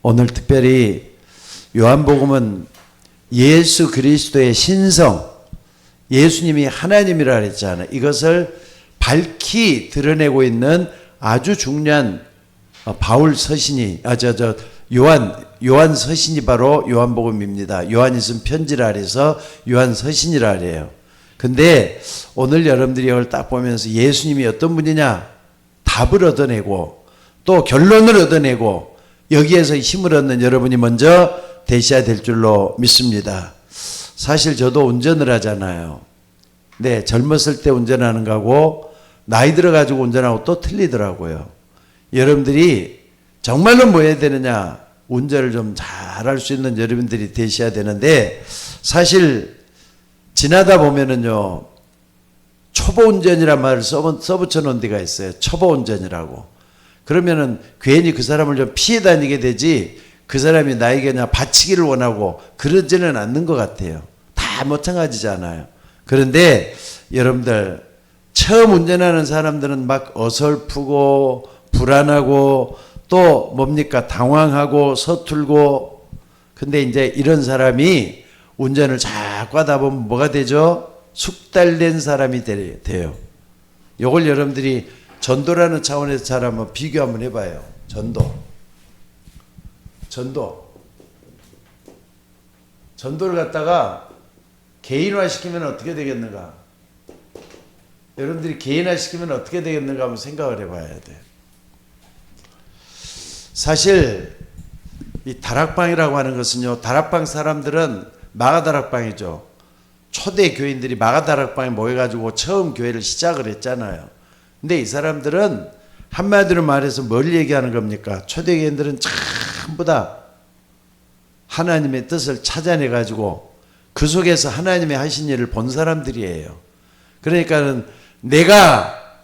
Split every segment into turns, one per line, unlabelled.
오늘 특별히 요한복음은 예수 그리스도의 신성, 예수님이 하나님이라 그랬잖아요. 이것을 밝히 드러내고 있는 아주 중요한 바울 서신이 요한 서신이 바로 요한복음입니다. 요한이 쓴 편지라 그래서 요한 서신이라 그래요. 근데 오늘 여러분들이 이걸 딱 보면서 예수님이 어떤 분이냐 답을 얻어내고 또 결론을 얻어내고 여기에서 힘을 얻는 여러분이 먼저 되셔야 될 줄로 믿습니다. 사실 저도 운전을 하잖아요. 네, 젊었을 때 운전하는 거하고 나이 들어가지고 운전하고 또 틀리더라고요. 여러분들이 정말로 뭐 해야 되느냐, 운전을 좀 잘할 수 있는 여러분들이 되셔야 되는데, 사실 지나다 보면은요 초보 운전이란 말을 써붙여 놓은 데가 있어요. 초보 운전이라고. 그러면은 괜히 그 사람을 좀 피해 다니게 되지, 그 사람이 나에게 그냥 바치기를 원하고 그러지는 않는 것 같아요. 다 마찬가지잖아요. 그런데 여러분들 처음 운전하는 사람들은 막 어설프고 불안하고 또 뭡니까 당황하고 서툴고, 근데 이제 이런 사람이 운전을 자꾸 하다 보면 뭐가 되죠? 숙달된 사람이 돼요. 요걸 여러분들이 전도라는 차원에서 잘 한번 비교 한번 해봐요. 전도를 갖다가 개인화 시키면 어떻게 되겠는가? 여러분들이 개인화 시키면 어떻게 되겠는가 한번 생각을 해봐야 돼요. 사실 이 다락방이라고 하는 것은요, 다락방 사람들은 마가다락방이죠. 초대 교인들이 마가다락방에 모여가지고 처음 교회를 시작을 했잖아요. 근데 이 사람들은 한마디로 말해서 뭘 얘기하는 겁니까? 초대 교인들은 전부 다 하나님의 뜻을 찾아내가지고 그 속에서 하나님의 하신 일을 본 사람들이에요. 그러니까는 내가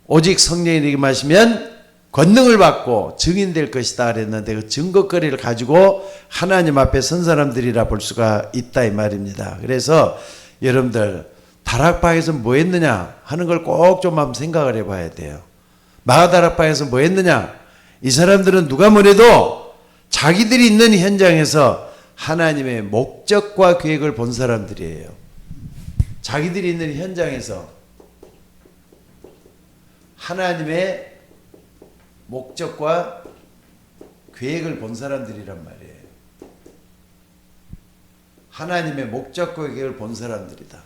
오직 성령에게 마시면 권능을 받고 증인될 것이다 그랬는데, 그 증거거리를 가지고 하나님 앞에 선 사람들이라 볼 수가 있다 이 말입니다. 그래서 여러분들 다락방에서 뭐 했느냐 하는 걸 꼭 좀 한번 생각을 해봐야 돼요. 마가다락방에서 뭐 했느냐, 이 사람들은 누가 뭐래도 자기들이 있는 현장에서 하나님의 목적과 계획을 본 사람들이에요. 자기들이 있는 현장에서 하나님의 목적과 계획을 본 사람들이란 말이에요. 하나님의 목적과 계획을 본 사람들이다.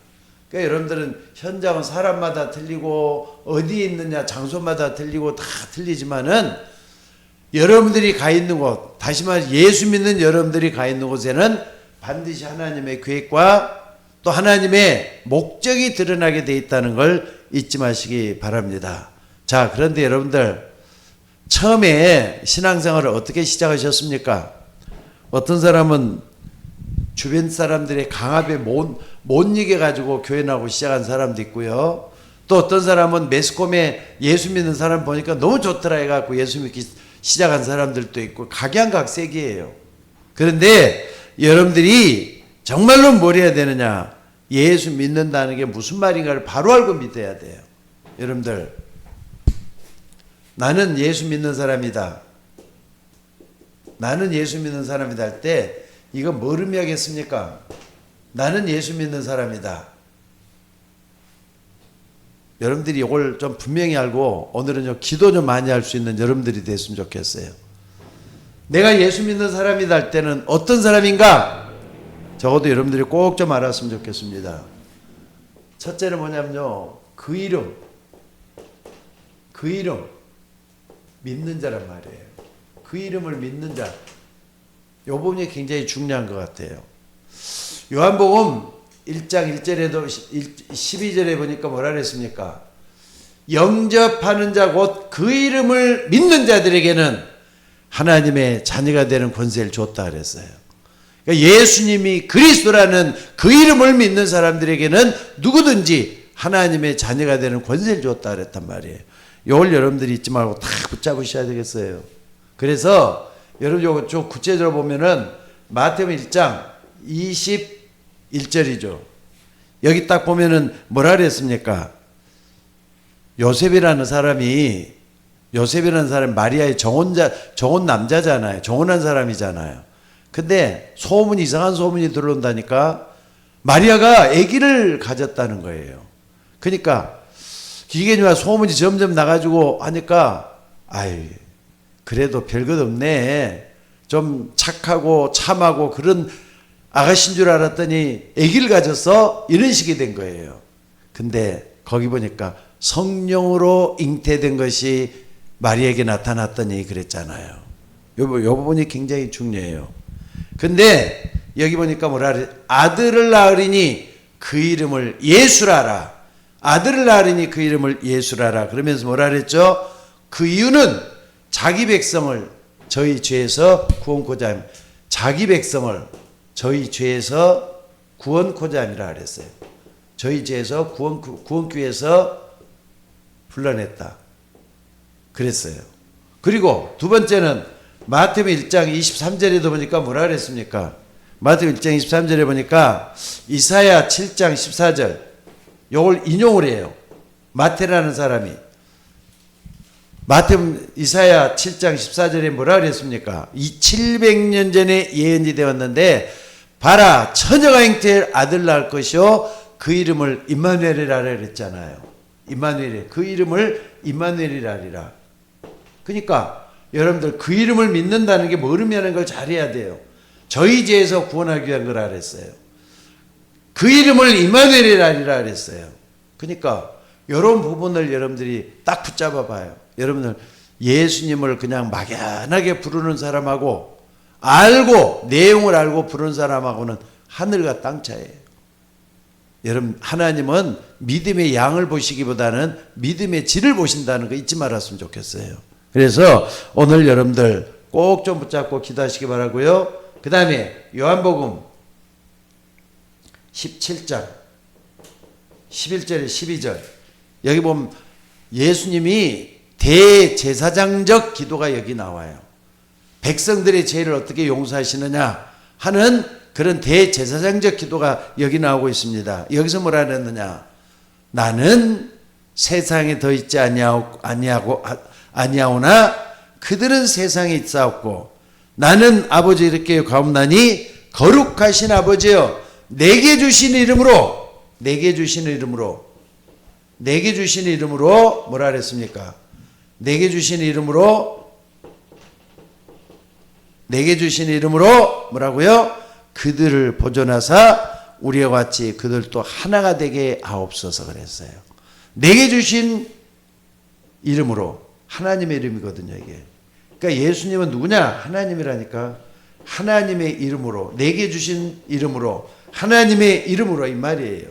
그러니까 여러분들은 현장은 사람마다 틀리고 어디에 있느냐 장소마다 틀리고 다 틀리지만은 여러분들이 가 있는 곳, 다시 말해 예수 믿는 여러분들이 가 있는 곳에는 반드시 하나님의 계획과 또 하나님의 목적이 드러나게 돼 있다는 걸 잊지 마시기 바랍니다. 자, 그런데 여러분들 처음에 신앙생활을 어떻게 시작하셨습니까? 어떤 사람은 주변 사람들의 강압에 못 이겨가지고 교회 나오고 시작한 사람도 있고요. 또 어떤 사람은 매스컴에 예수 믿는 사람 보니까 너무 좋더라 해갖고 예수 믿기 시작한 사람들도 있고, 각양각색이에요. 그런데 여러분들이 정말로 뭘 해야 되느냐, 예수 믿는다는 게 무슨 말인가를 바로 알고 믿어야 돼요. 여러분들, 나는 예수 믿는 사람이다, 나는 예수 믿는 사람이다 할 때 이거 뭘 의미하겠습니까? 나는 예수 믿는 사람이다. 여러분들이 이걸 좀 분명히 알고 오늘은 좀 기도 좀 많이 할 수 있는 여러분들이 됐으면 좋겠어요. 내가 예수 믿는 사람이다 할 때는 어떤 사람인가? 적어도 여러분들이 꼭 좀 알았으면 좋겠습니다. 첫째는 뭐냐면요, 그 이름 믿는 자란 말이에요. 그 이름을 믿는 자, 이 부분이 굉장히 중요한 것 같아요. 요한복음 1장 1절에도 12절에 보니까 뭐라 그랬습니까? 영접하는 자 곧 그 이름을 믿는 자들에게는 하나님의 자녀가 되는 권세를 줬다 그랬어요. 그러니까 예수님이 그리스도라는 그 이름을 믿는 사람들에게는 누구든지 하나님의 자녀가 되는 권세를 줬다 그랬단 말이에요. 이걸 여러분들이 잊지 말고 다 붙잡으셔야 되겠어요. 그래서 여러분 요거 좀 구체적으로 보면은 마태복음 1장 21절이죠. 여기 딱 보면은 뭐라 그랬습니까? 요셉이라는 사람이 요셉이라는 사람이 마리아의 정혼 남자잖아요. 정혼한 사람이잖아요. 근데 이상한 소문이 들어온다니까 마리아가 아기를 가졌다는 거예요. 그러니까 기계니와 소문이 점점 나가지고 하니까 그래도 별것 없네. 좀 착하고 참하고 그런 아가씨인 줄 알았더니 아기를 가졌어? 이런 식이 된 거예요. 근데 거기 보니까 성령으로 잉태된 것이 마리아에게 나타났더니 그랬잖아요. 요 부분이 굉장히 중요해요. 근데 여기 보니까 뭐라 그래? 아들을 낳으리니 그 이름을 예수라라. 아들을 낳으리니 그 이름을 예수라라. 그러면서 뭐라 그랬죠? 그 이유는 자기 백성을 저희 죄에서 구원코자 함. 자기 백성을 저희 죄에서 구원코자 함이라 그랬어요. 저희 죄에서 구원기에서 불러냈다. 그랬어요. 그리고 두 번째는 마태복음 1장 23절에도 보니까 뭐라 그랬습니까? 마태복음 1장 23절에 보니까 이사야 7장 14절 요걸 인용을 해요. 마태라는 사람이 마태복음 이사야 7장 14절에 뭐라 그랬습니까? 이 700년 전에 예언이 되었는데 봐라 처녀가 잉태할 아들 낳을 것이요 그 이름을 임마누엘이라 그랬잖아요. 임마누엘 그 이름을 임마누엘이라 하리라. 그러니까 여러분들 그 이름을 믿는다는 게 뭐 의미하는 걸 잘해야 돼요. 저희 죄에서 구원하기 위한 거라 그랬어요. 그 이름을 임마누엘이라 하리라 그랬어요. 그러니까 이런 부분을 여러분들이 딱 붙잡아 봐요. 여러분들 예수님을 그냥 막연하게 부르는 사람하고 내용을 알고 부르는 사람하고는 하늘과 땅 차이에요. 여러분 하나님은 믿음의 양을 보시기보다는 믿음의 질을 보신다는 거 잊지 말았으면 좋겠어요. 그래서 오늘 여러분들 꼭 좀 붙잡고 기도하시기 바라고요. 그 다음에 요한복음 17장 11절에 12절 여기 보면 예수님이 대제사장적 기도가 여기 나와요. 백성들의 죄를 어떻게 용서하시느냐 하는 그런 대제사장적 기도가 여기 나오고 있습니다. 여기서 뭐라 그랬느냐? 나는 세상에 더 있지 아니하오나 그들은 세상에 있사옵고 나는 아버지 이렇게 가옵나니 거룩하신 아버지여 내게 주신 이름으로 뭐라 그랬습니까? 내게 주신 이름으로 뭐라고요? 그들을 보존하사 우리와 같이 그들도 하나가 되게 하옵소서 그랬어요. 내게 주신 이름으로 하나님의 이름이거든요 이게. 그러니까 예수님은 누구냐? 하나님이라니까. 하나님의 이름으로 내게 주신 이름으로 하나님의 이름으로 이 말이에요.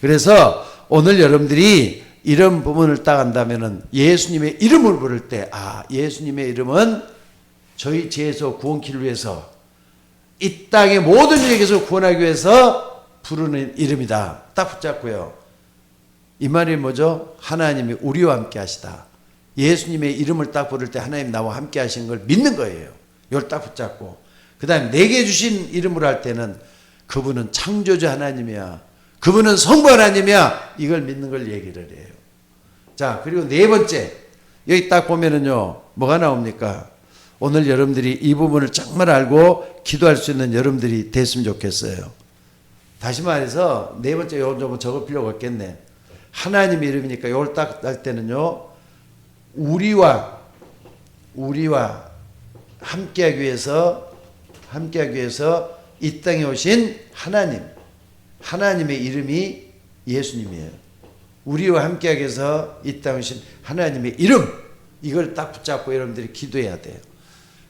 그래서 오늘 여러분들이 이런 부분을 딱 안다면은 예수님의 이름을 부를 때 예수님의 이름은 저희 죄에서 구원키를 위해서 이 땅의 모든 죄에서 구원하기 위해서 부르는 이름이다. 딱 붙잡고요. 이 말이 뭐죠? 하나님이 우리와 함께 하시다. 예수님의 이름을 딱 부를 때 하나님 나와 함께 하신 걸 믿는 거예요. 이걸 딱 붙잡고 그 다음에 내게 주신 이름으로 할 때는 그분은 창조주 하나님이야. 그분은 성부 하나님이야. 이걸 믿는 걸 얘기를 해요. 자, 그리고 네 번째 여기 딱 보면은요 뭐가 나옵니까? 오늘 여러분들이 이 부분을 정말 알고 기도할 수 있는 여러분들이 됐으면 좋겠어요. 다시 말해서 네 번째 요건 좀 적을 필요가 없겠네. 하나님 이름이니까 이걸 딱 할 때는요 우리와 함께하기 위해서 이 땅에 오신 하나님의 이름이 예수님이에요. 우리와 함께하기 위해서 이 땅에 오신 하나님의 이름 이걸 딱 붙잡고 여러분들이 기도해야 돼요.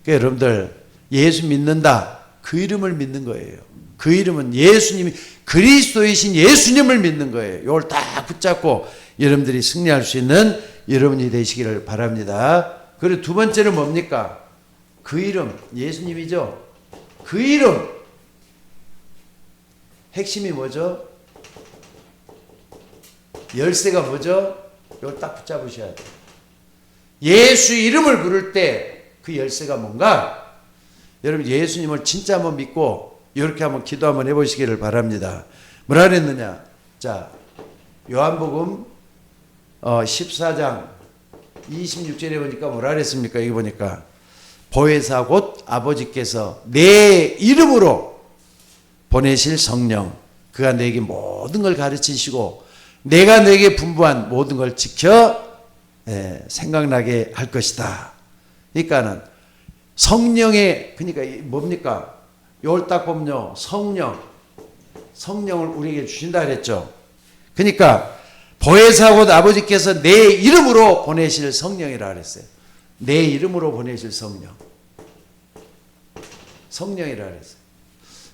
그러니까 여러분들 예수 믿는다 그 이름을 믿는 거예요. 그 이름은 예수님이 그리스도이신 예수님을 믿는 거예요. 이걸 딱 붙잡고 여러분들이 승리할 수 있는 여러분이 되시기를 바랍니다. 그리고 두 번째는 뭡니까? 그 이름 예수님이죠. 그 이름 핵심이 뭐죠? 열쇠가 뭐죠? 이걸 딱 붙잡으셔야 돼요. 예수 이름을 부를 때 그 열쇠가 뭔가? 여러분 예수님을 진짜 한번 믿고 이렇게 한번 기도 한번 해보시기를 바랍니다. 뭐라 그랬느냐? 자, 요한복음 14장 26절에 보니까 뭐라 그랬습니까? 여기 보니까 보혜사 곧 아버지께서 내 이름으로 보내실 성령, 그가 내게 모든 걸 가르치시고 내가 내게 분부한 모든 걸 지켜 생각나게 할 것이다. 그러니까는 성령의, 그러니까 뭡니까? 요걸 딱 보면요, 성령을 우리에게 주신다 그랬죠. 그러니까 보혜사 곧 아버지께서 내 이름으로 보내실 성령이라 그랬어요. 내 이름으로 보내실 성령이라 그랬어요.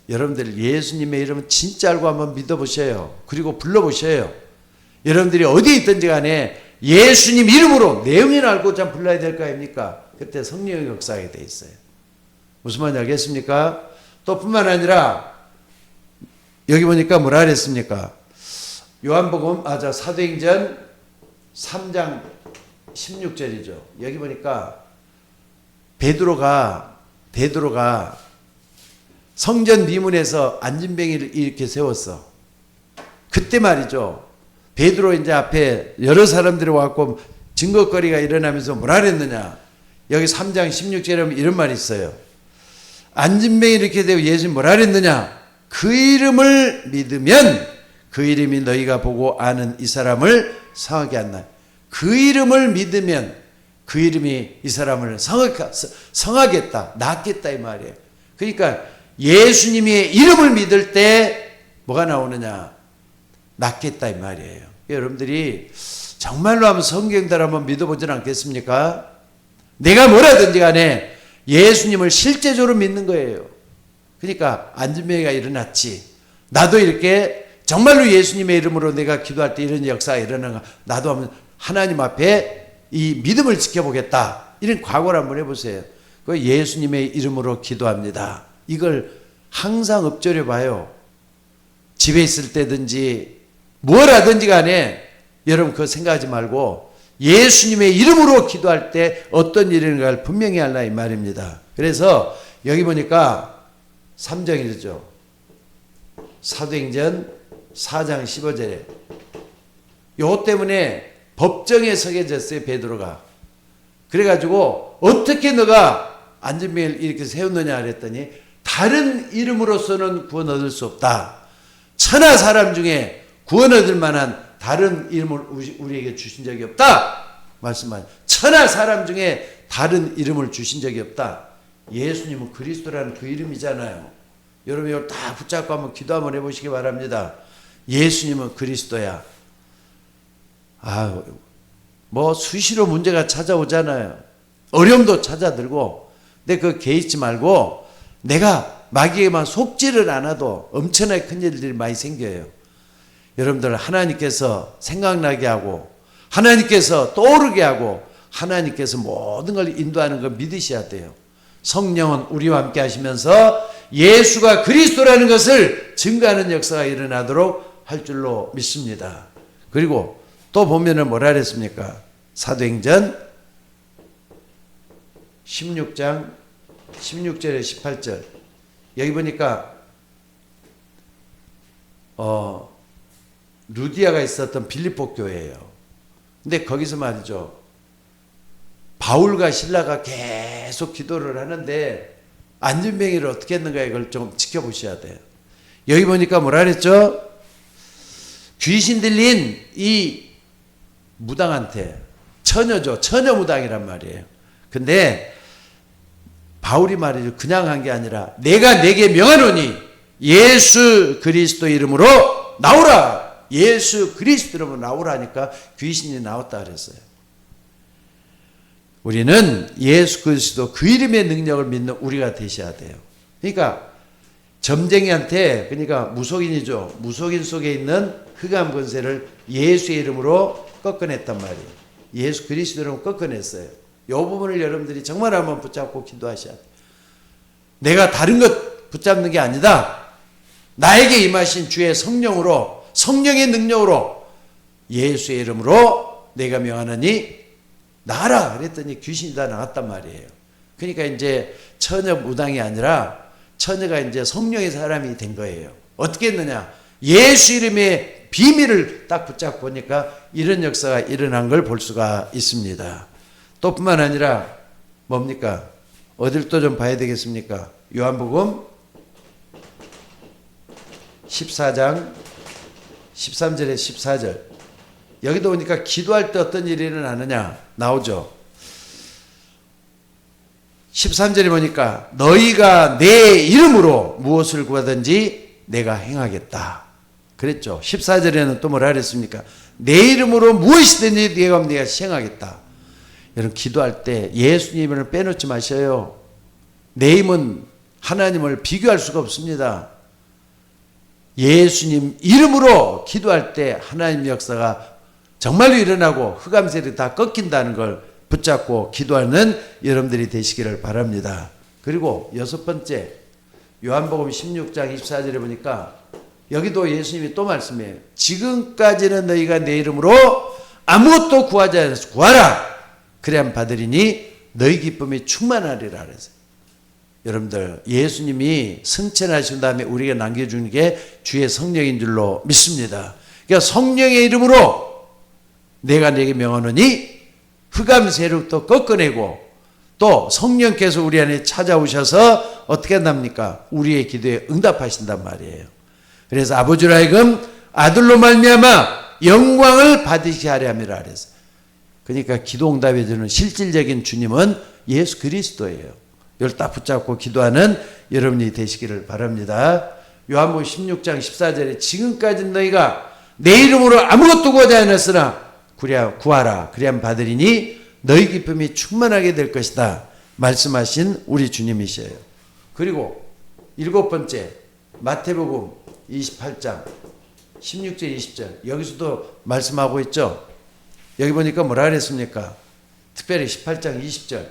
여러분들 예수님의 이름은 진짜 알고 한번 믿어보셔요. 그리고 불러보셔요. 여러분들이 어디 있든지 간에 예수님 이름으로 내용을 알고 참 불러야 될 거 아닙니까? 그때 성령이 역사하게 돼 있어요. 무슨 말인지 알겠습니까? 또 뿐만 아니라 여기 보니까 뭐라 그랬습니까? 요한복음, 사도행전 3장 16절이죠. 여기 보니까 베드로가 성전 미문에서 안진뱅이를 이렇게 세웠어. 그때 말이죠. 베드로 이제 앞에 여러 사람들이 와갖고 증거거리가 일어나면서 뭐라 그랬느냐. 여기 3장 16절에 보면 이런 말이 있어요. 안진뱅이 이렇게 되고 예수님 뭐라 그랬느냐. 그 이름을 믿으면 그 이름이 너희가 보고 아는 이 사람을 성하게 한다. 그 이름을 믿으면 그 이름이 이 사람을 성하겠다. 낫겠다 이 말이에요. 그러니까 예수님의 이름을 믿을 때 뭐가 나오느냐. 낫겠다 이 말이에요. 여러분들이 정말로 한번 성경대로 한번 믿어보지 않겠습니까? 내가 뭐라든지 간에 예수님을 실제적으로 믿는 거예요. 그러니까 안진뱅이가 일어났지. 나도 이렇게 정말로 예수님의 이름으로 내가 기도할 때 이런 역사가 일어나는 거 나도 한번 하나님 앞에 이 믿음을 지켜보겠다. 이런 각오를 한번 해보세요. 그 예수님의 이름으로 기도합니다. 이걸 항상 읊조려 봐요. 집에 있을 때든지 뭘 하든지 간에 여러분 그거 생각하지 말고 예수님의 이름으로 기도할 때 어떤 일인가를 분명히 알라 이 말입니다. 그래서 여기 보니까 3장이죠. 사도행전 4장 15절에 요 때문에 법정에 서게 됐어요. 베드로가. 그래가지고 어떻게 너가 안진뱅이를 이렇게 세웠느냐 그랬더니 다른 이름으로서는 구원 얻을 수 없다. 천하 사람 중에 구원 얻을 만한 다른 이름을 우리에게 주신 적이 없다. 말씀하세요. 천하 사람 중에 다른 이름을 주신 적이 없다. 예수님은 그리스도라는 그 이름이잖아요. 여러분 이걸 다 붙잡고 한번 기도 한번 해보시기 바랍니다. 예수님은 그리스도야. 뭐 수시로 문제가 찾아오잖아요. 어려움도 찾아들고. 근데 그거 개의치 말고 내가 마귀에만 속지를 않아도 엄청나게 큰 일들이 많이 생겨요. 여러분들 하나님께서 생각나게 하고 하나님께서 떠오르게 하고 하나님께서 모든 걸 인도하는 걸 믿으셔야 돼요. 성령은 우리와 함께 하시면서 예수가 그리스도라는 것을 증거하는 역사가 일어나도록 할 줄로 믿습니다. 그리고 또 보면은 뭐라 그랬습니까? 사도행전 16장 16절에 18절 여기 보니까 루디아가 있었던 빌립보 교회예요. 근데 거기서 말이죠. 바울과 실라가 계속 기도를 하는데 안진뱅이를 어떻게 했는가 이걸 좀 지켜보셔야 돼요. 여기 보니까 뭐라 그랬죠? 귀신 들린 이 무당한테 처녀죠. 처녀 무당이란 말이에요. 근데 바울이 말이죠. 그냥 한 게 아니라 내가 내게 명하노니 예수 그리스도 이름으로 나오라. 예수 그리스도 이름으로 나오라니까 귀신이 나왔다 그랬어요. 우리는 예수 그리스도 그 이름의 능력을 믿는 우리가 되셔야 돼요. 그러니까 점쟁이한테 그러니까 무속인이죠. 무속인 속에 있는 흑암 권세를 예수의 이름으로 꺾어냈단 말이에요. 예수 그리스도 이름으로 꺾어냈어요. 이 부분을 여러분들이 정말 한번 붙잡고 기도하셔야 돼요. 내가 다른 것 붙잡는 게 아니다. 나에게 임하신 주의 성령으로 성령의 능력으로 예수의 이름으로 내가 명하노니 나가라 그랬더니 귀신이 다 나갔단 말이에요. 그러니까 이제 처녀 무당이 아니라 처녀가 이제 성령의 사람이 된 거예요. 어떻게 했느냐? 예수 이름의 비밀을 딱 붙잡고 보니까 이런 역사가 일어난 걸 볼 수가 있습니다. 또 뿐만 아니라 뭡니까? 어딜 또 좀 봐야 되겠습니까? 요한복음 14장 13절에 14절. 여기도 보니까 기도할 때 어떤 일이 일어나느냐 나오죠. 13절에 보니까 너희가 내 이름으로 무엇을 구하든지 내가 행하겠다 그랬죠. 14절에는 또 뭐라 그랬습니까? 내 이름으로 무엇이든지 내가 시행하겠다. 여러분 기도할 때 예수님을 빼놓지 마셔요. 내 힘은 하나님을 비교할 수가 없습니다. 예수님 이름으로 기도할 때 하나님의 역사가 정말로 일어나고 흑암세력이 다 꺾인다는 걸 붙잡고 기도하는 여러분들이 되시기를 바랍니다. 그리고 여섯 번째 요한복음 16장 24절에 보니까 여기도 예수님이 또 말씀해요. 지금까지는 너희가 내 이름으로 아무것도 구하지 않아서 구하라. 그래야 받으리니 너희 기쁨이 충만하리라 그랬어요. 여러분들 예수님이 승천하신 다음에 우리가 남겨주는 게 주의 성령인 줄로 믿습니다. 그러니까 성령의 이름으로 내가 내게 명하노니 흑암 세력도 꺾어내고 또 성령께서 우리 안에 찾아오셔서 어떻게 한답니까? 우리의 기도에 응답하신단 말이에요. 그래서 아버지로 하여금 아들로 말미암아 영광을 받으시게 하려 함이라 그랬어요. 그러니까 기도 응답해 주는 실질적인 주님은 예수 그리스도예요. 이걸 딱 붙잡고 기도하는 여러분이 되시기를 바랍니다. 요한복음 16장 14절에 지금까지 너희가 내 이름으로 아무것도 구하지 않았으나 구하라. 그래야 받으리니 너희 기쁨이 충만하게 될 것이다. 말씀하신 우리 주님이셔요. 그리고 일곱 번째 마태복음 28장 16절 20절 여기서도 말씀하고 있죠. 여기 보니까 뭐라 그랬습니까? 특별히 18장 20절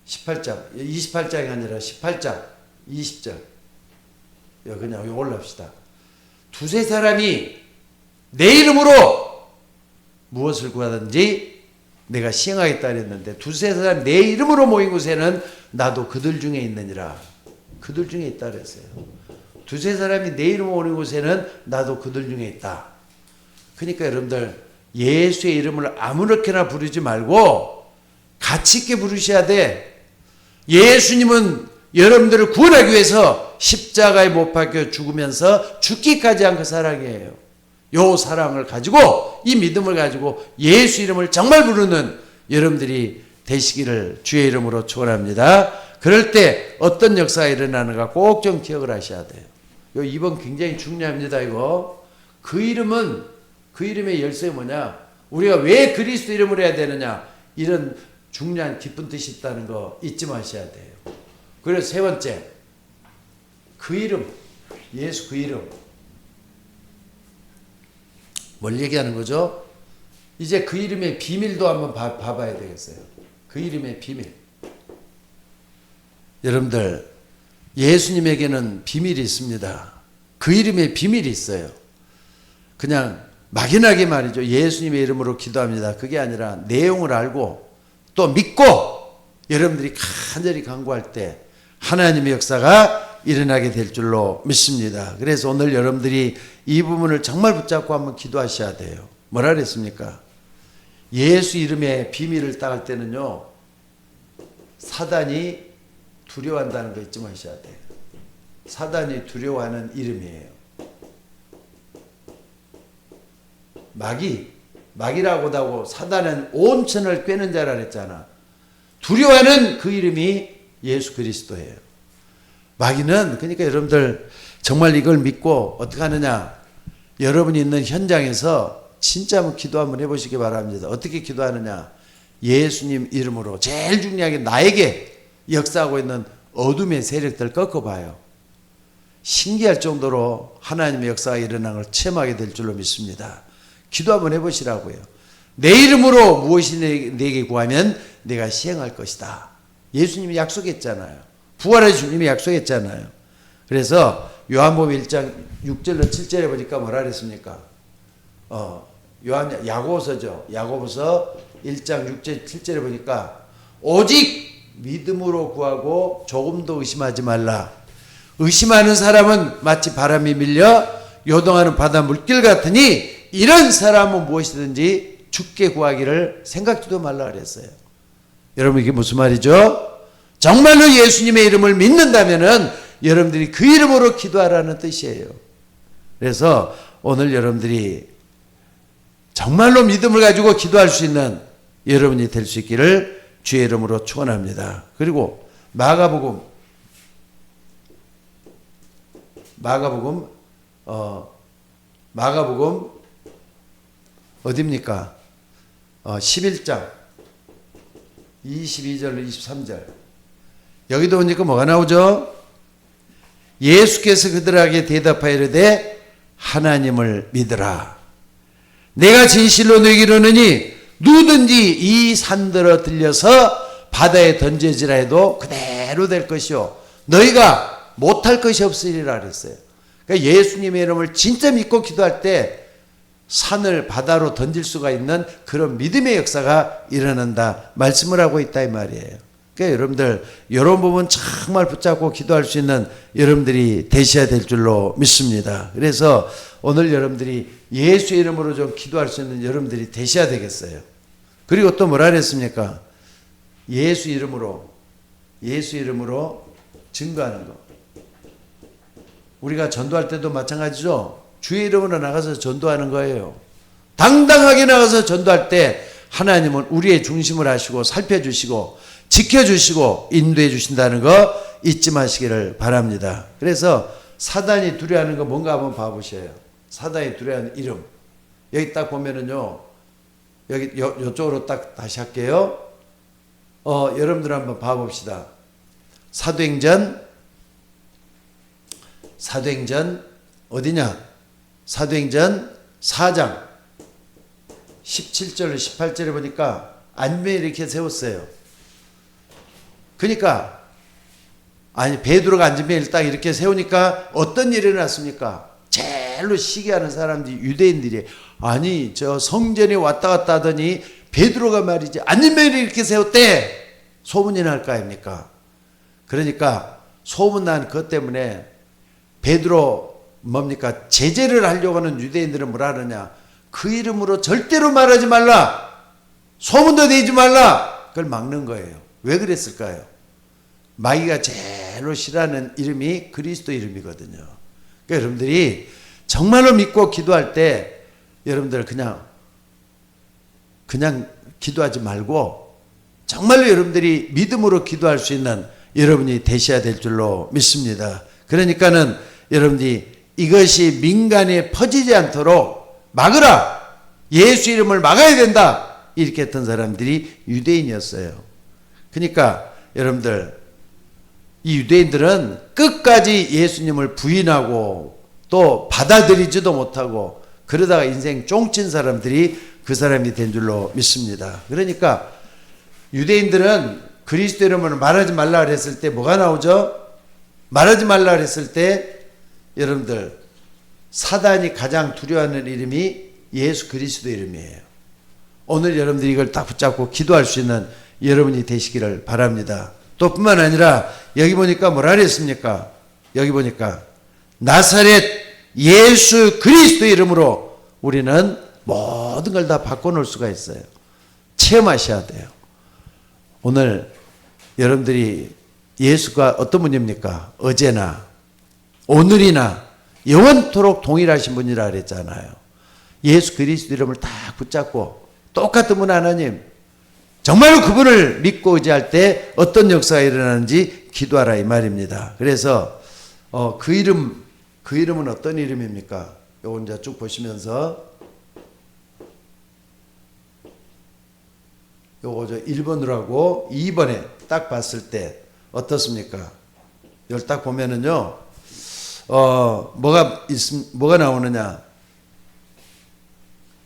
28장이 아니라 18장 20절 그냥 여기 올라갑시다. 두세 사람이 내 이름으로 무엇을 구하든지 내가 시행하겠다 그랬는데 두세 사람 내 이름으로 모인 곳에는 나도 그들 중에 있느니라. 그들 중에 있다 그랬어요. 두세 사람이 내 이름으로 모인 곳에는 나도 그들 중에 있다. 그러니까 여러분들 예수의 이름을 아무렇게나 부르지 말고 가치 있게 부르셔야 돼. 예수님은 여러분들을 구원하기 위해서 십자가에 못 박혀 죽으면서 죽기까지 한 그 사랑이에요. 요 사랑을 가지고 이 믿음을 가지고 예수 이름을 정말 부르는 여러분들이 되시기를 주의 이름으로 축원합니다. 그럴 때 어떤 역사가 일어나는가 꼭 좀 기억을 하셔야 돼요. 요 2번 굉장히 중요합니다. 이거 그 이름은 그 이름의 열쇠가 뭐냐? 우리가 왜 그리스도 이름을 해야 되느냐? 이런 중요한 깊은 뜻이 있다는 거 잊지 마셔야 돼요. 그리고 세 번째 그 이름 예수 그 이름 뭘 얘기하는 거죠? 이제 그 이름의 비밀도 한번 봐봐야 되겠어요. 그 이름의 비밀. 여러분들 예수님에게는 비밀이 있습니다. 그 이름의 비밀이 있어요. 그냥 막연하게 말이죠. 예수님의 이름으로 기도합니다. 그게 아니라 내용을 알고 또 믿고 여러분들이 간절히 간구할 때 하나님의 역사가 일어나게 될 줄로 믿습니다. 그래서 오늘 여러분들이 이 부분을 정말 붙잡고 한번 기도하셔야 돼요. 뭐라 그랬습니까? 예수 이름의 비밀을 따갈 때는요. 사단이 두려워한다는 거 잊지 마셔야 돼요. 사단이 두려워하는 이름이에요. 마귀라고도 하고 사단은 온 천을 꿰는 자라 그랬잖아. 두려워하는 그 이름이 예수 그리스도예요. 마귀는 그러니까 여러분들 정말 이걸 믿고 어떻게 하느냐. 여러분이 있는 현장에서 진짜 한번 기도 한번 해보시기 바랍니다. 어떻게 기도하느냐. 예수님 이름으로 제일 중요하게 나에게 역사하고 있는 어둠의 세력들 꺾어봐요. 신기할 정도로 하나님의 역사가 일어나는 걸 체험하게 될 줄로 믿습니다. 기도 한번 해보시라고요. 내 이름으로 무엇이 내게 구하면 내가 시행할 것이다. 예수님이 약속했잖아요. 부활의 주님이 약속했잖아요. 그래서 요한복음 1장 6절로 7절에 보니까 뭐라 그랬습니까? 야고보서죠. 야고보서 1장 6절 7절에 보니까 오직 믿음으로 구하고 조금도 의심하지 말라. 의심하는 사람은 마치 바람이 밀려 요동하는 바다 물길 같으니 이런 사람은 무엇이든지 주께 구하기를 생각지도 말라 그랬어요. 여러분 이게 무슨 말이죠? 정말로 예수님의 이름을 믿는다면은 여러분들이 그 이름으로 기도하라는 뜻이에요. 그래서 오늘 여러분들이 정말로 믿음을 가지고 기도할 수 있는 여러분이 될 수 있기를 주의 이름으로 축원합니다. 그리고 마가복음 어디입니까? 11장 22절 23절 여기도 보니까 뭐가 나오죠? 예수께서 그들에게 대답하여 이르되 하나님을 믿으라. 내가 진실로 너희에게 이르노니 누구든지 이 산들어 들려서 바다에 던져지라 해도 그대로 될 것이요 너희가 못할 것이 없으리라 그랬어요. 그러니까 예수님의 이름을 진짜 믿고 기도할 때 산을 바다로 던질 수가 있는 그런 믿음의 역사가 일어난다 말씀을 하고 있다 이 말이에요. 그러니까 여러분들 이런 부분 정말 붙잡고 기도할 수 있는 여러분들이 되셔야 될 줄로 믿습니다. 그래서 오늘 여러분들이 예수 이름으로 좀 기도할 수 있는 여러분들이 되셔야 되겠어요. 그리고 또 뭐라 그랬습니까? 예수 이름으로 증거하는 거. 우리가 전도할 때도 마찬가지죠. 주의 이름으로 나가서 전도하는 거예요. 당당하게 나가서 전도할 때 하나님은 우리의 중심을 하시고 살펴주시고 지켜주시고 인도해 주신다는 거 잊지 마시기를 바랍니다. 그래서 사단이 두려워하는 거 뭔가 한번 봐보셔요. 사단이 두려워하는 이름. 여기 딱 보면은요. 여기 요쪽으로 딱 다시 할게요. 여러분들 한번 봐봅시다. 사도행전 어디냐? 사도행전 4장 17절 18절에 보니까 안면에 이렇게 세웠어요. 그러니까 베드로가 앉으면 딱 이렇게 세우니까 어떤 일이 일어났습니까? 제일로 시기하는 사람들이 유대인들이 아니 저 성전에 왔다 갔다 하더니 베드로가 말이지 앉으면 이렇게 세웠대 소문이 날 거 아닙니까? 그러니까 소문난 것 때문에 베드로 뭡니까? 제재를 하려고 하는 유대인들은 뭐라 하느냐? 그 이름으로 절대로 말하지 말라. 소문도 내지 말라. 그걸 막는 거예요. 왜 그랬을까요? 마귀가 제일로 싫어하는 이름이 그리스도 이름이거든요. 그러니까 여러분들이 정말로 믿고 기도할 때 여러분들 그냥 기도하지 말고 정말로 여러분들이 믿음으로 기도할 수 있는 여러분이 되셔야 될 줄로 믿습니다. 그러니까는 여러분들이 이것이 민간에 퍼지지 않도록 막으라. 예수 이름을 막아야 된다. 이렇게 했던 사람들이 유대인이었어요. 그러니까 여러분들 이 유대인들은 끝까지 예수님을 부인하고 또 받아들이지도 못하고 그러다가 인생 쫑친 사람들이 그 사람이 된 줄로 믿습니다. 그러니까 유대인들은 그리스도 이름을 말하지 말라 그랬을 때 뭐가 나오죠? 말하지 말라 그랬을 때 여러분들 사단이 가장 두려워하는 이름이 예수 그리스도 이름이에요. 오늘 여러분들이 이걸 딱 붙잡고 기도할 수 있는 여러분이 되시기를 바랍니다. 또 뿐만 아니라 여기 보니까 뭐라 그랬습니까? 여기 보니까 나사렛 예수 그리스도 이름으로 우리는 모든 걸 다 바꿔놓을 수가 있어요. 체험하셔야 돼요. 오늘 여러분들이 예수가 어떤 분입니까? 어제나 오늘이나 영원토록 동일하신 분이라 그랬잖아요. 예수 그리스도 이름을 딱 붙잡고 똑같은 분 하나님 정말로 그분을 믿고 의지할 때 어떤 역사가 일어나는지 기도하라 이 말입니다. 그래서 그 이름은 어떤 이름입니까? 요거 이제 쭉 보시면서 요거 저 1번으로 하고 2번에 딱 봤을 때 어떻습니까? 이걸 딱 보면은요. 뭐가 나오느냐?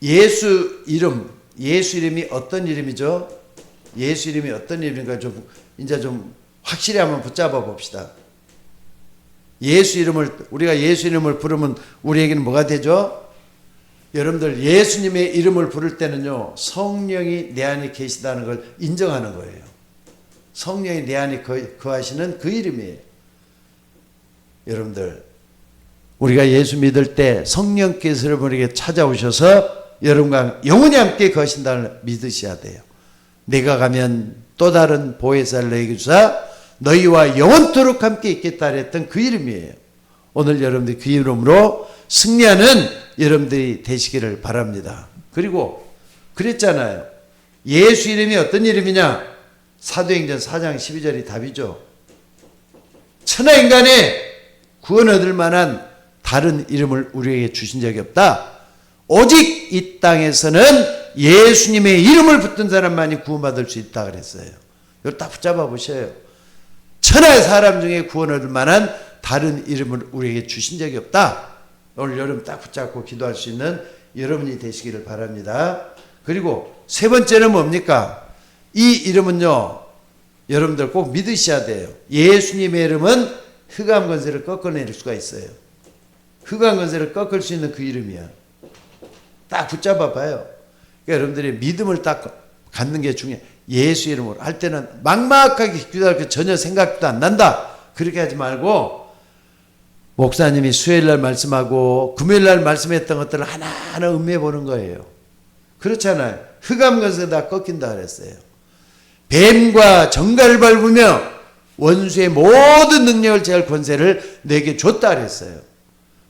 예수 이름이 어떤 이름이죠? 예수 이름이 어떤 이름인가 이제 좀 확실히 한번 붙잡아 봅시다. 우리가 예수 이름을 부르면 우리에게는 뭐가 되죠? 여러분들 예수님의 이름을 부를 때는요, 성령이 내 안에 계시다는 걸 인정하는 거예요. 성령이 내 안에 거하시는 그 이름이에요. 여러분들, 우리가 예수 믿을 때 성령께서 여러분에게 찾아오셔서 여러분과 영원히 함께 거하신다는 믿으셔야 돼요. 내가 가면 또 다른 보혜사를 너희에게 주사 너희와 영원토록 함께 있겠다 했던 그 이름이에요. 오늘 여러분들이 그 이름으로 승리하는 여러분들이 되시기를 바랍니다. 그리고 그랬잖아요. 예수 이름이 어떤 이름이냐? 사도행전 4장 12절이 답이죠. 천하인간의 구원 얻을 만한 다른 이름을 우리에게 주신 적이 없다. 오직 이 땅에서는 예수님의 이름을 붙든 사람만이 구원받을 수 있다 그랬어요. 이걸 딱 붙잡아 보셔요. 천하의 사람 중에 구원 얻을 만한 다른 이름을 우리에게 주신 적이 없다. 오늘 여러분 딱 붙잡고 기도할 수 있는 여러분이 되시기를 바랍니다. 그리고 세 번째는 뭡니까? 이 이름은요, 여러분들 꼭 믿으셔야 돼요. 예수님의 이름은 흑암 권세를 꺾어낼 수가 있어요. 흑암 권세를 꺾을 수 있는 그 이름이야. 딱 붙잡아 봐요. 그러니까 여러분들이 믿음을 딱 갖는 게 중요해. 예수 이름으로 할 때는 막막하게 기도할 게 전혀 생각도 안 난다. 그렇게 하지 말고 목사님이 수요일날 말씀하고 금요일날 말씀했던 것들을 하나하나 음미해 보는 거예요. 그렇잖아요. 흑암 권세 다 꺾인다 그랬어요. 뱀과 정갈을 밟으며 원수의 모든 능력을 제할 권세를 내게 줬다 그랬어요.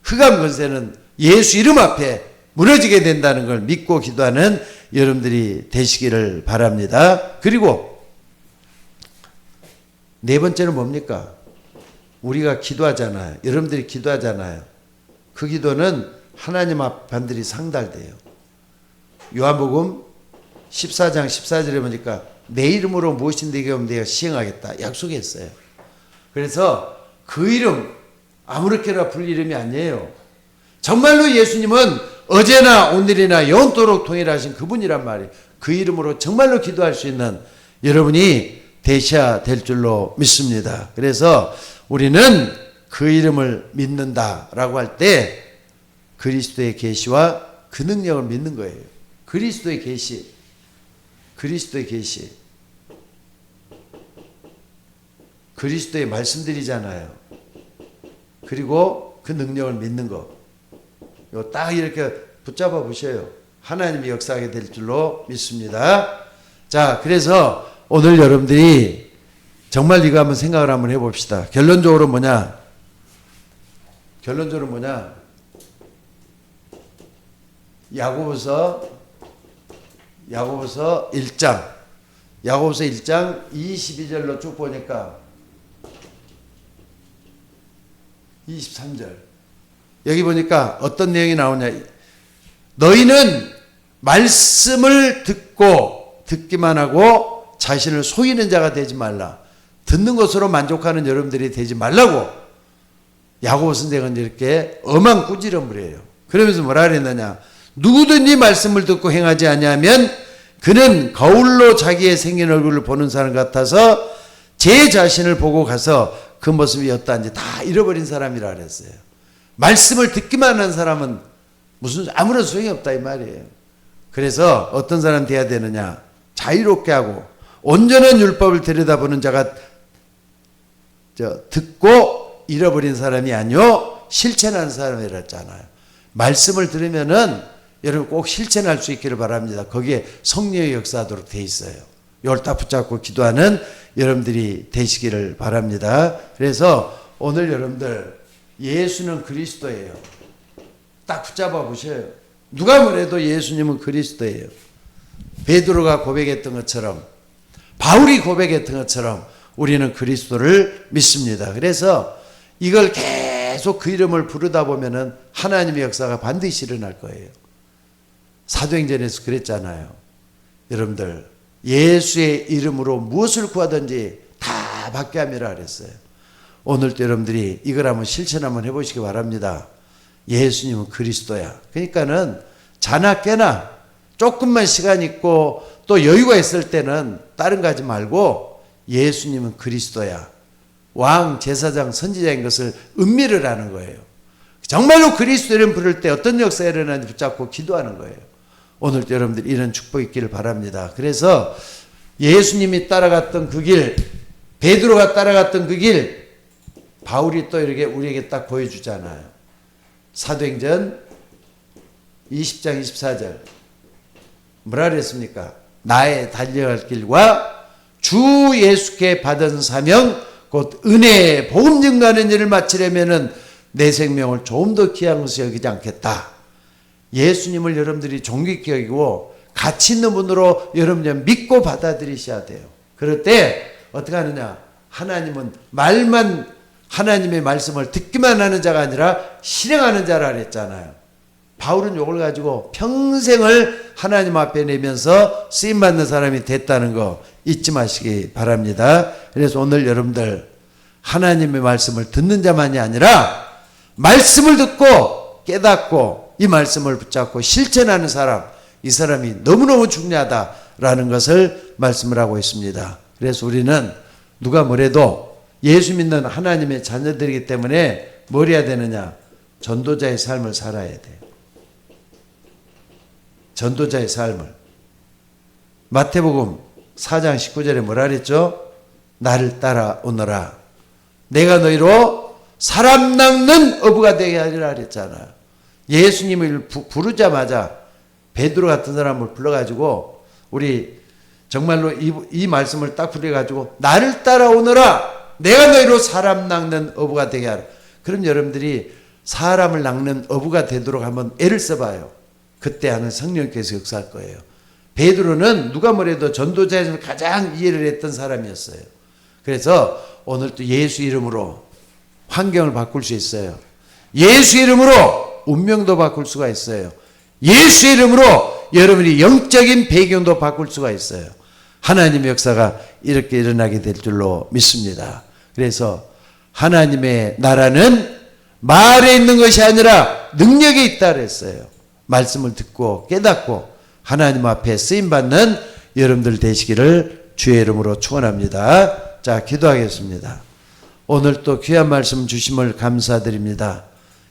흑암 권세는 예수 이름 앞에 무너지게 된다는 걸 믿고 기도하는 여러분들이 되시기를 바랍니다. 그리고 네 번째는 뭡니까? 우리가 기도하잖아요. 여러분들이 기도하잖아요. 그 기도는 하나님 앞 반드시 상달돼요. 요한복음 14장 14절에 보니까 내 이름으로 무엇인 내게 오면 내가 시행하겠다 약속했어요. 그래서 그 이름 아무렇게나 불릴 이름이 아니에요. 정말로 예수님은 어제나 오늘이나 영원토록 동일하신 그분이란 말이에요. 그 이름으로 정말로 기도할 수 있는 여러분이 되셔야 될 줄로 믿습니다. 그래서 우리는 그 이름을 믿는다라고 할 때 그리스도의 계시와 그 능력을 믿는 거예요. 그리스도의 계시, 그리스도의 계시, 그리스도의 말씀들이잖아요. 그리고 그 능력을 믿는 거. 이거 딱 이렇게 붙잡아 보셔요. 하나님이 역사하게 될 줄로 믿습니다. 자, 그래서 오늘 여러분들이 정말 이거 한번 생각을 한번 해봅시다. 결론적으로 뭐냐? 결론적으로 뭐냐? 야고보서 1장 22절로 쭉 보니까 23절 여기 보니까 어떤 내용이 나오냐? 너희는 말씀을 듣기만 하고 자신을 속이는 자가 되지 말라. 듣는 것으로 만족하는 여러분들이 되지 말라고 야고보 선생은 이렇게 엄한 꾸지람을 해요. 그러면서 뭐라 그랬느냐? 누구든지 말씀을 듣고 행하지 아니하면 그는 거울로 자기의 생긴 얼굴을 보는 사람 같아서 제 자신을 보고 가서 그 모습이 어떠한지 다 잃어버린 사람이라 그랬어요. 말씀을 듣기만 하는 사람은 무슨 아무런 소용이 없다 이 말이에요. 그래서 어떤 사람 돼야 되느냐? 자유롭게 하고 온전한 율법을 들여다보는 자가 듣고 잃어버린 사람이 아니요 실천하는 사람이라 했잖아요. 말씀을 들으면은 여러분 꼭 실천할 수 있기를 바랍니다. 거기에 성령의 역사하도록 돼 있어요. 이걸 딱 붙잡고 기도하는 여러분들이 되시기를 바랍니다. 그래서 오늘 여러분들 예수는 그리스도예요. 딱 붙잡아 보셔요. 누가 뭐래도 예수님은 그리스도예요. 베드로가 고백했던 것처럼 바울이 고백했던 것처럼 우리는 그리스도를 믿습니다. 그래서 이걸 계속 그 이름을 부르다 보면은 하나님의 역사가 반드시 일어날 거예요. 사도행전에서 그랬잖아요. 여러분들 예수의 이름으로 무엇을 구하든지 다 받게 함이라 그랬어요. 오늘도 여러분들이 이걸 한번 실천 한번 해보시기 바랍니다. 예수님은 그리스도야. 그러니까는 자나 깨나 조금만 시간 있고 또 여유가 있을 때는 다른 거 하지 말고 예수님은 그리스도야. 왕, 제사장, 선지자인 것을 음미를 하는 거예요. 정말로 그리스도 이름 부를 때 어떤 역사가 일어나는지 붙잡고 기도하는 거예요. 오늘도 여러분들 이런 축복 있기를 바랍니다. 그래서 예수님이 따라갔던 그 길, 베드로가 따라갔던 그 길, 바울이 또 이렇게 우리에게 딱 보여주잖아요. 사도행전 20장 24절 뭐라 그랬습니까? 나의 달려갈 길과 주 예수께 받은 사명 곧 은혜의 복음 증거하는 일을 마치려면은 내 생명을 조금 더 귀한 것을 여기지 않겠다. 예수님을 여러분들이 존귀히 여기고 가치 있는 분으로 여러분들 믿고 받아들이셔야 돼요. 그럴 때 어떻게 하느냐? 하나님은 말만 하나님의 말씀을 듣기만 하는 자가 아니라 실행하는 자라 그랬잖아요. 바울은 이걸 가지고 평생을 하나님 앞에 내면서 쓰임받는 사람이 됐다는 거 잊지 마시기 바랍니다. 그래서 오늘 여러분들 하나님의 말씀을 듣는 자만이 아니라 말씀을 듣고 깨닫고 이 말씀을 붙잡고 실천하는 사람, 이 사람이 너무너무 중요하다라는 것을 말씀을 하고 있습니다. 그래서 우리는 누가 뭐래도 예수 믿는 하나님의 자녀들이기 때문에 뭘 해야 되느냐? 전도자의 삶을 살아야 돼요. 전도자의 삶을. 마태복음 4장 19절에 뭐라 그랬죠? 나를 따라오너라. 내가 너희로 사람 낚는 어부가 되게 하리라 그랬잖아요. 예수님을 부르자마자 베드로 같은 사람을 불러가지고 우리 정말로 이 말씀을 딱 부려가지고 나를 따라오너라. 내가 너희로 사람 낚는 어부가 되게 하라. 그럼 여러분들이 사람을 낚는 어부가 되도록 한번 애를 써봐요. 그때 하는 성령께서 역사할 거예요. 베드로는 누가 뭐래도 전도자에서 가장 이해를 했던 사람이었어요. 그래서 오늘 또 예수 이름으로 환경을 바꿀 수 있어요. 예수 이름으로 운명도 바꿀 수가 있어요. 예수 이름으로 여러분이 영적인 배경도 바꿀 수가 있어요. 하나님의 역사가 이렇게 일어나게 될 줄로 믿습니다. 그래서 하나님의 나라는 말에 있는 것이 아니라 능력에 있다 그랬어요. 말씀을 듣고 깨닫고 하나님 앞에 쓰임받는 여러분들 되시기를 주의 이름으로 축원합니다. 자, 기도하겠습니다. 오늘 또 귀한 말씀 주심을 감사드립니다.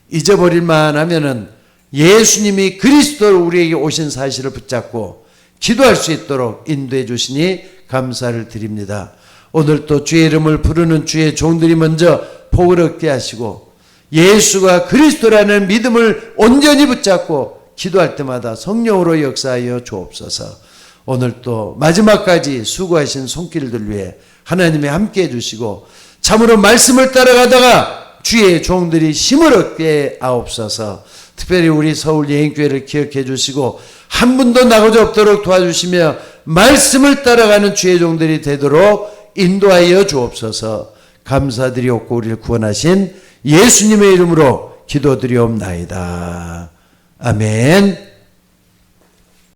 잊어버릴만 하면은 예수님이 그리스도로 우리에게 오신 사실을 붙잡고 기도할 수 있도록 인도해 주시니 감사를 드립니다. 오늘 또 주의 이름을 부르는 주의 종들이 먼저 복을 얻게 하시고 예수가 그리스도라는 믿음을 온전히 붙잡고 기도할 때마다 성령으로 역사하여 주옵소서. 오늘 또 마지막까지 수고하신 손길들 위해 하나님이 함께해 주시고 참으로 말씀을 따라가다가 주의 종들이 힘을 얻게 하옵소서. 특별히 우리 서울 예행교회를 기억해 주시고 한 분도 나가지 없도록 도와주시며 말씀을 따라가는 주의 종들이 되도록 인도하여 주옵소서. 감사드리옵고 우리를 구원하신 예수님의 이름으로 기도드리옵나이다. 아멘.